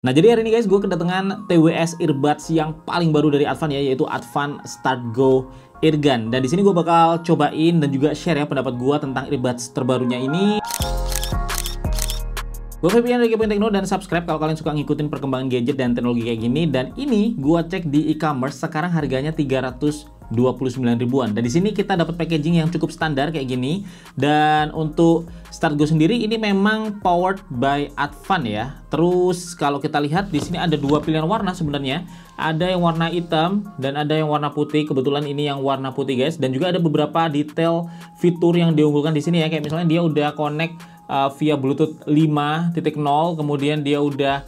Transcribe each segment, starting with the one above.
Nah, jadi hari ini guys, gue kedatangan TWS earbuds yang paling baru dari Advan ya, yaitu Advan Start Go Eargun. Dan di sini gue bakal cobain dan juga share ya pendapat gue tentang earbuds terbarunya ini. Gue Febian dari Kepoin Tekno, dan subscribe kalau kalian suka ngikutin perkembangan gadget dan teknologi kayak gini. Dan ini gue cek di e-commerce, sekarang harganya 329 ribuan. Dan di sini kita dapat packaging yang cukup standar kayak gini. Dan untuk Start Go sendiri ini memang powered by Advan ya. Terus kalau kita lihat di sini ada dua pilihan warna sebenarnya. Ada yang warna hitam dan ada yang warna putih. Kebetulan ini yang warna putih guys. Dan juga ada beberapa detail fitur yang diunggulkan di sini ya. Kayak misalnya dia udah connect via Bluetooth 5.0, kemudian dia udah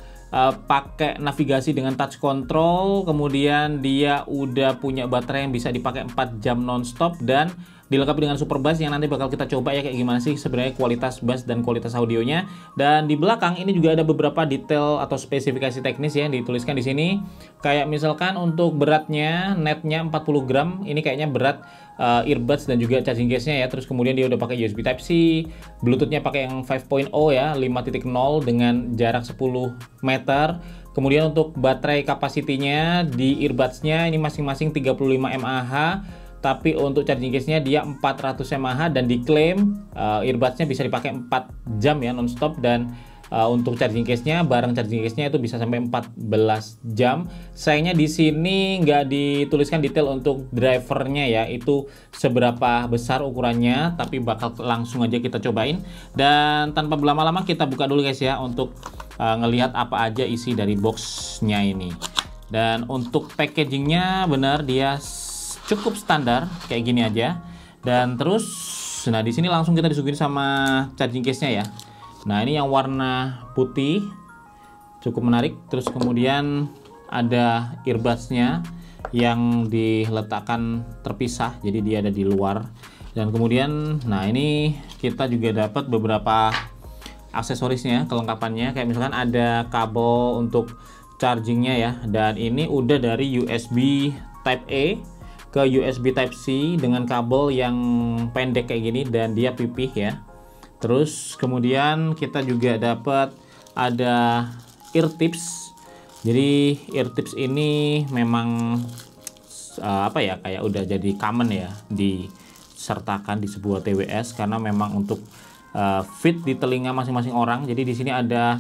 pakai navigasi dengan touch control, kemudian dia udah punya baterai yang bisa dipakai 4 jam nonstop, dan dilengkapi dengan super bass yang nanti bakal kita coba ya kayak gimana sih sebenarnya kualitas bass dan kualitas audionya. Dan di belakang ini juga ada beberapa detail atau spesifikasi teknis ya yang dituliskan di sini. Kayak misalkan untuk beratnya, netnya 40 gram, ini kayaknya berat earbuds dan juga charging case-nya ya. Terus kemudian dia udah pakai USB Type C, Bluetooth-nya pakai yang 5.0 ya, 5.0 dengan jarak 10 meter. Kemudian untuk baterai kapasitinya di earbuds-nya ini masing-masing 35 mAh. Tapi untuk charging case-nya dia 400 mAh dan diklaim earbuds-nya bisa dipakai 4 jam ya nonstop, dan untuk charging case-nya, bareng charging case-nya itu bisa sampai 14 jam. Sayangnya di sini nggak dituliskan detail untuk drivernya ya, itu seberapa besar ukurannya, tapi bakal langsung aja kita cobain. Dan tanpa berlama-lama kita buka dulu guys ya untuk ngelihat apa aja isi dari box-nya ini. Dan untuk packaging-nya benar dia cukup standar kayak gini aja. Dan terus nah di sini langsung kita disuguhin sama charging case-nya ya. Nah, ini yang warna putih cukup menarik. Terus kemudian ada earbuds-nya yang diletakkan terpisah, jadi dia ada di luar. Dan kemudian nah ini kita juga dapat beberapa aksesorisnya, kelengkapannya, kayak misalkan ada kabel untuk chargingnya ya. Dan ini udah dari USB Type A ke USB Type C dengan kabel yang pendek kayak gini, dan dia pipih ya. Terus kemudian kita juga dapat ada ear tips. Jadi ear tips ini memang apa ya, kayak udah jadi common ya disertakan di sebuah TWS, karena memang untuk fit di telinga masing-masing orang. Jadi di sini ada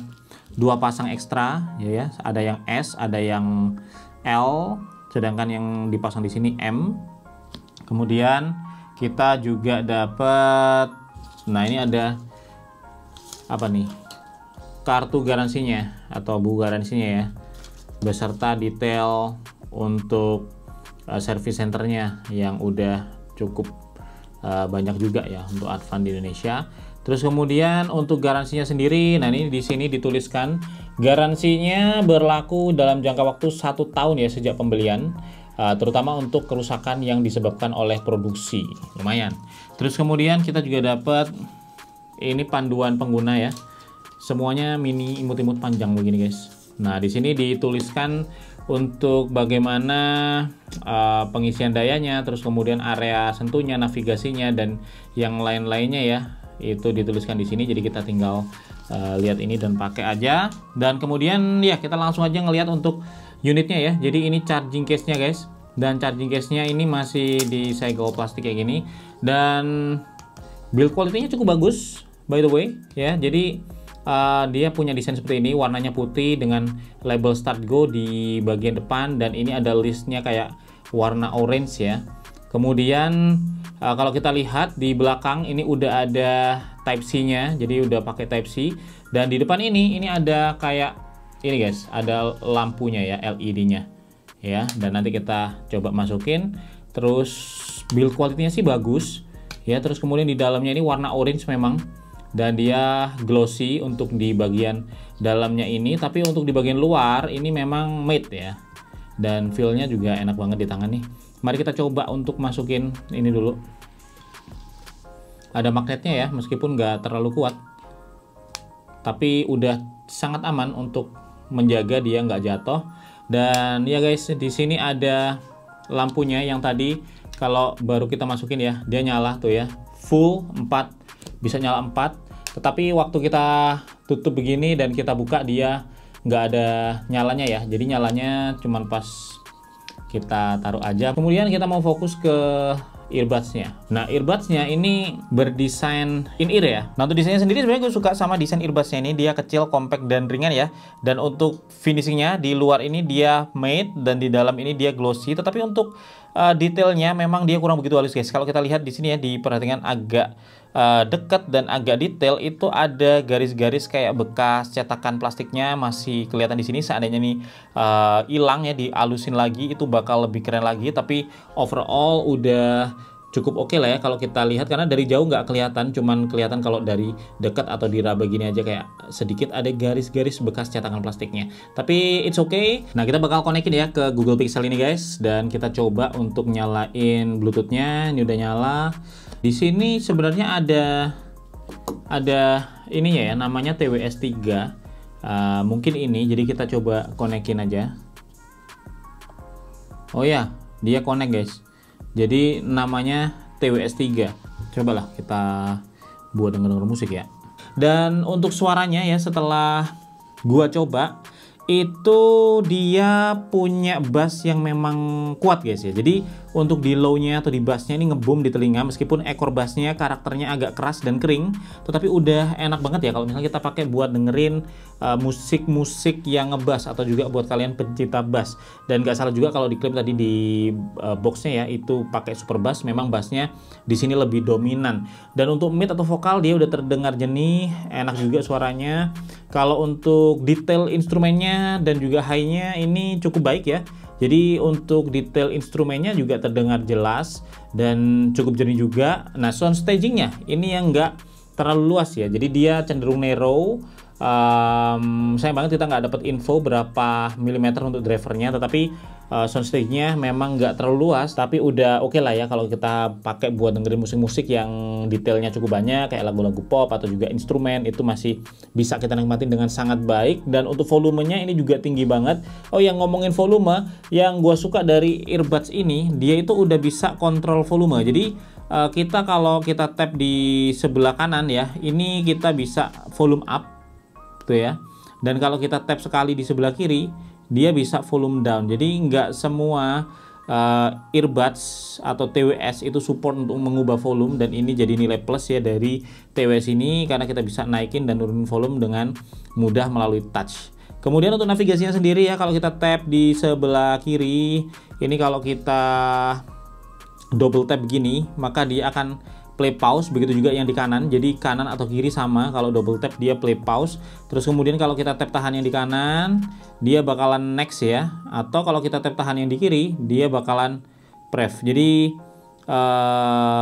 dua pasang ekstra ya, ada yang S, ada yang L, sedangkan yang dipasang di sini M. Kemudian kita juga dapat, nah ini ada apa nih, kartu garansinya atau buku garansinya ya, beserta detail untuk service centernya yang udah cukup banyak juga ya untuk Advan di Indonesia. Terus kemudian untuk garansinya sendiri, nah ini di sini dituliskan garansinya berlaku dalam jangka waktu 1 tahun ya sejak pembelian, terutama untuk kerusakan yang disebabkan oleh produksi. Lumayan. Terus kemudian kita juga dapat ini panduan pengguna ya. Semuanya mini imut-imut panjang begini guys. Nah, di sini dituliskan untuk bagaimana pengisian dayanya, terus kemudian area sentuhnya, navigasinya, dan yang lain-lainnya ya. Itu dituliskan di sini, jadi kita tinggal lihat ini dan pakai aja. Dan kemudian ya kita langsung aja ngelihat untuk unitnya ya. Jadi ini charging case-nya guys, dan charging case-nya ini masih disegel plastik kayak gini, dan build quality-nya cukup bagus by the way ya. Jadi dia punya desain seperti ini, warnanya putih dengan label Start Go di bagian depan, dan ini ada listnya kayak warna orange ya. Kemudian kalau kita lihat di belakang ini udah ada Type C-nya, jadi udah pakai Type C. Dan di depan ini ada kayak ini guys, ada lampunya ya, LED-nya ya. Dan nanti kita coba masukin. Terus build quality-nya sih bagus ya. Terus kemudian di dalamnya ini warna orange memang, dan dia glossy untuk di bagian dalamnya ini, tapi untuk di bagian luar ini memang matte ya. Dan feel-nya juga enak banget di tangan nih. Mari kita coba untuk masukin ini dulu. Ada magnetnya ya, meskipun nggak terlalu kuat, tapi udah sangat aman untuk menjaga dia nggak jatuh. Dan ya guys, di sini ada lampunya yang tadi kalau baru kita masukin ya, dia nyala tuh ya, full 4, bisa nyala 4. Tetapi waktu kita tutup begini dan kita buka, dia nggak ada nyalanya ya, jadi nyalanya cuman pas kita taruh aja. Kemudian kita mau fokus ke earbuds-nya. Nah, earbuds-nya ini berdesain in-ear ya. Nah, untuk desainnya sendiri sebenarnya gue suka sama desain earbuds-nya ini. Dia kecil, compact, dan ringan ya. Dan untuk finishingnya di luar ini dia matte dan di dalam ini dia glossy. Tetapi untuk detailnya memang dia kurang begitu halus guys. Kalau kita lihat di sini ya, diperhatikan agak dekat dan agak detail, itu ada garis-garis kayak bekas cetakan plastiknya masih kelihatan di sini. Seandainya nih hilang ya, dialusin lagi, itu bakal lebih keren lagi. Tapi overall udah cukup oke lah ya kalau kita lihat, karena dari jauh nggak kelihatan, cuman kelihatan kalau dari dekat atau diraba gini aja kayak sedikit ada garis-garis bekas cetakan plastiknya. Tapi it's okay. Nah, kita bakal konekin ya ke Google Pixel ini guys, dan kita coba untuk nyalain Bluetooth-nya. Ini udah nyala. Di sini sebenarnya ada ininya ya, namanya TWS 3. Mungkin ini, jadi kita coba konekin aja. Oh ya, dia connect guys. Jadi namanya TWS 3. Cobalah kita buat denger musik ya. Dan untuk suaranya ya, setelah gua coba, itu dia punya bass yang memang kuat guys ya. Jadi untuk di low-nya atau di bass-nya ini ngebum di telinga, meskipun ekor bass-nya karakternya agak keras dan kering, tetapi udah enak banget ya kalau misalnya kita pakai buat dengerin musik-musik yang ngebass, atau juga buat kalian pencinta bass. Dan gak salah juga kalau diklaim tadi di box-nya ya, itu pakai super bass, memang bass-nya di sini lebih dominan. Dan untuk mid atau vokal dia udah terdengar jernih, enak juga suaranya. Kalau untuk detail instrumennya dan juga high-nya ini cukup baik ya. Jadi untuk detail instrumennya juga terdengar jelas dan cukup jernih juga. Nah, sound stagingnya ini yang nggak terlalu luas ya. Jadi dia cenderung narrow. Sayang banget kita nggak dapat info berapa milimeter untuk drivernya, tetapi soundstage-nya memang nggak terlalu luas, tapi udah oke lah ya kalau kita pakai buat dengerin musik-musik yang detailnya cukup banyak kayak lagu-lagu pop atau juga instrumen, itu masih bisa kita nikmatin dengan sangat baik. Dan untuk volumenya ini juga tinggi banget. Oh, yang ngomongin volume, yang gue suka dari earbuds ini, dia itu udah bisa kontrol volume. Jadi kita kalau kita tap di sebelah kanan ya, ini kita bisa volume up tuh ya. Dan kalau kita tap sekali di sebelah kiri, dia bisa volume down. Jadi nggak semua earbuds atau TWS itu support untuk mengubah volume, dan ini jadi nilai plus ya dari TWS ini, karena kita bisa naikin dan nurunin volume dengan mudah melalui touch. Kemudian untuk navigasinya sendiri ya, kalau kita tap di sebelah kiri, ini kalau kita double tap begini, maka dia akan play pause. Begitu juga yang di kanan, jadi kanan atau kiri sama, kalau double tap dia play pause. Terus kemudian kalau kita tap tahan yang di kanan, dia bakalan next ya, atau kalau kita tap tahan yang di kiri, dia bakalan pref. Jadi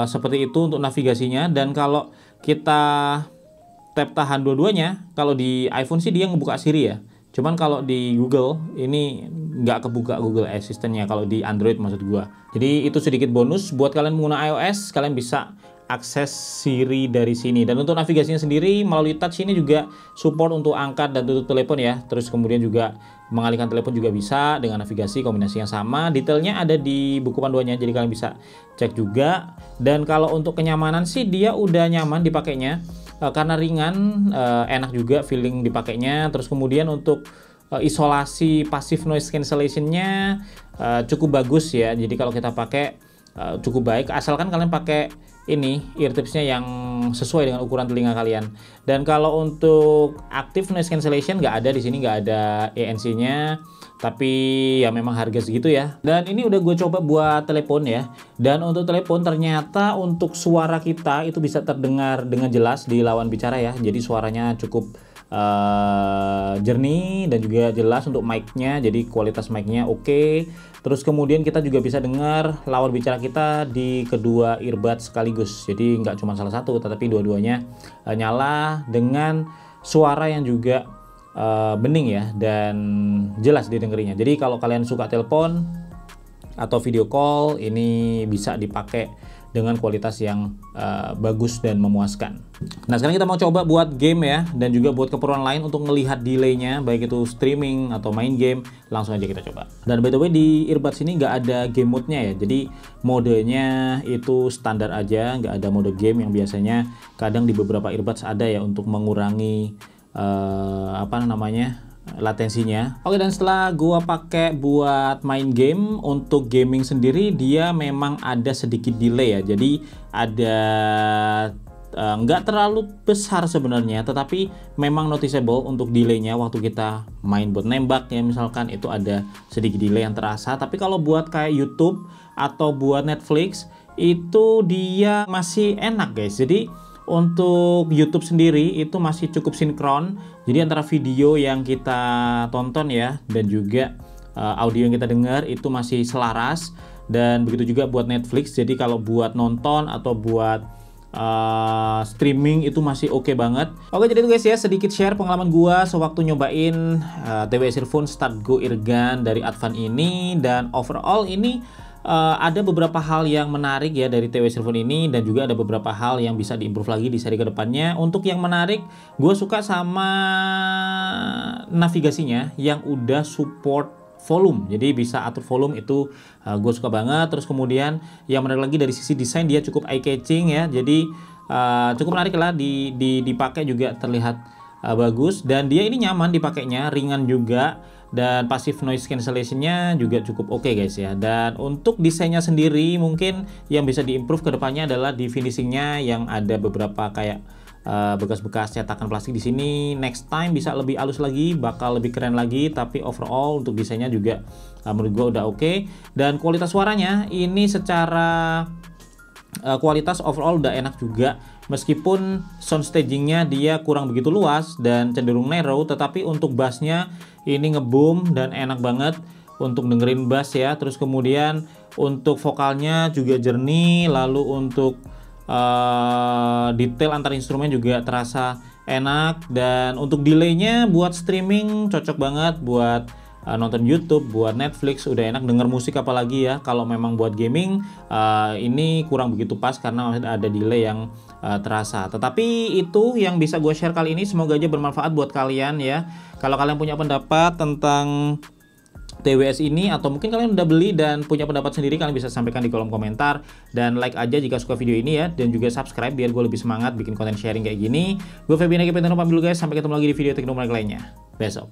seperti itu untuk navigasinya. Dan kalau kita tap tahan dua-duanya, kalau di iPhone sih dia ngebuka Siri ya, cuman kalau di Google ini nggak kebuka Google Assistant-nya, kalau di Android maksud gua. Jadi itu sedikit bonus buat kalian pengguna iOS, kalian bisa akses Siri dari sini. Dan untuk navigasinya sendiri melalui touch ini juga support untuk angkat dan tutup telepon ya. Terus kemudian juga mengalihkan telepon juga bisa dengan navigasi kombinasi yang sama. Detailnya ada di buku panduannya, jadi kalian bisa cek juga. Dan kalau untuk kenyamanan sih dia udah nyaman dipakainya, karena ringan, enak juga feeling dipakainya. Terus kemudian untuk isolasi passive noise cancellation-nya cukup bagus ya. Jadi kalau kita pakai cukup baik, asalkan kalian pakai ini ear tips-nya yang sesuai dengan ukuran telinga kalian. Dan kalau untuk active noise cancellation nggak ada di sini, nggak ada ANC-nya, tapi ya memang harga segitu ya. Dan ini udah gue coba buat telepon ya. Dan untuk telepon ternyata untuk suara kita itu bisa terdengar dengan jelas di lawan bicara ya. Jadi suaranya cukup jernih dan juga jelas untuk mic-nya, jadi kualitas mic-nya oke. Terus kemudian kita juga bisa dengar lawan bicara kita di kedua earbuds sekaligus, jadi nggak cuma salah satu tetapi dua-duanya nyala dengan suara yang juga bening ya dan jelas didengerinya. Jadi kalau kalian suka telepon atau video call, ini bisa dipakai dengan kualitas yang bagus dan memuaskan. Nah, sekarang kita mau coba buat game ya, dan juga buat keperluan lain untuk melihat delaynya, baik itu streaming atau main game. Langsung aja kita coba. Dan by the way di earbuds ini nggak ada game mode-nya ya, jadi modenya itu standar aja, nggak ada mode game yang biasanya kadang di beberapa earbuds ada ya untuk mengurangi latensinya. Oke, dan setelah gua pakai buat main game, untuk gaming sendiri dia memang ada sedikit delay ya. Jadi ada nggak terlalu besar sebenarnya, tetapi memang noticeable untuk delaynya waktu kita main buat nembak ya, misalkan itu ada sedikit delay yang terasa. Tapi kalau buat kayak YouTube atau buat Netflix itu dia masih enak guys. Jadi untuk YouTube sendiri itu masih cukup sinkron, jadi antara video yang kita tonton ya dan juga audio yang kita dengar itu masih selaras. Dan begitu juga buat Netflix, jadi kalau buat nonton atau buat streaming itu masih oke banget. Oke, jadi itu guys ya, sedikit share pengalaman gua sewaktu nyobain TWS Earphone Start Go Eargun dari Advan ini. Dan overall ini ada beberapa hal yang menarik ya dari TWS Earphone ini, dan juga ada beberapa hal yang bisa diimprove lagi di seri kedepannya. Untuk yang menarik, gue suka sama navigasinya yang udah support volume, jadi bisa atur volume, itu gue suka banget. Terus kemudian yang menarik lagi dari sisi desain, dia cukup eye catching ya, jadi cukup menarik lah dipakai, juga terlihat bagus, dan dia ini nyaman dipakainya, ringan juga, dan passive noise cancellation-nya juga cukup oke guys ya. Dan untuk desainnya sendiri mungkin yang bisa diimprove ke depannya adalah di finishingnya, yang ada beberapa kayak bekas-bekas cetakan plastik di sini. Next time bisa lebih halus lagi, bakal lebih keren lagi. Tapi overall untuk desainnya juga menurut gue udah oke. Dan kualitas suaranya ini secara kualitas overall udah enak juga, meskipun sound stagingnya dia kurang begitu luas dan cenderung narrow, tetapi untuk bassnya ini ngeboom dan enak banget untuk dengerin bass ya. Terus kemudian untuk vokalnya juga jernih, lalu untuk detail antar instrumen juga terasa enak. Dan untuk delaynya buat streaming cocok banget, buat nonton YouTube, buat Netflix udah enak, denger musik apalagi ya. Kalau memang buat gaming ini kurang begitu pas karena masih ada delay yang terasa. Tetapi itu yang bisa gue share kali ini, semoga aja bermanfaat buat kalian ya. Kalau kalian punya pendapat tentang TWS ini, atau mungkin kalian udah beli dan punya pendapat sendiri, kalian bisa sampaikan di kolom komentar. Dan like aja jika suka video ini ya, dan juga subscribe biar gue lebih semangat bikin konten sharing kayak gini. Gue Febian, pamit dulu guys, sampai ketemu lagi di video teknologi lainnya besok.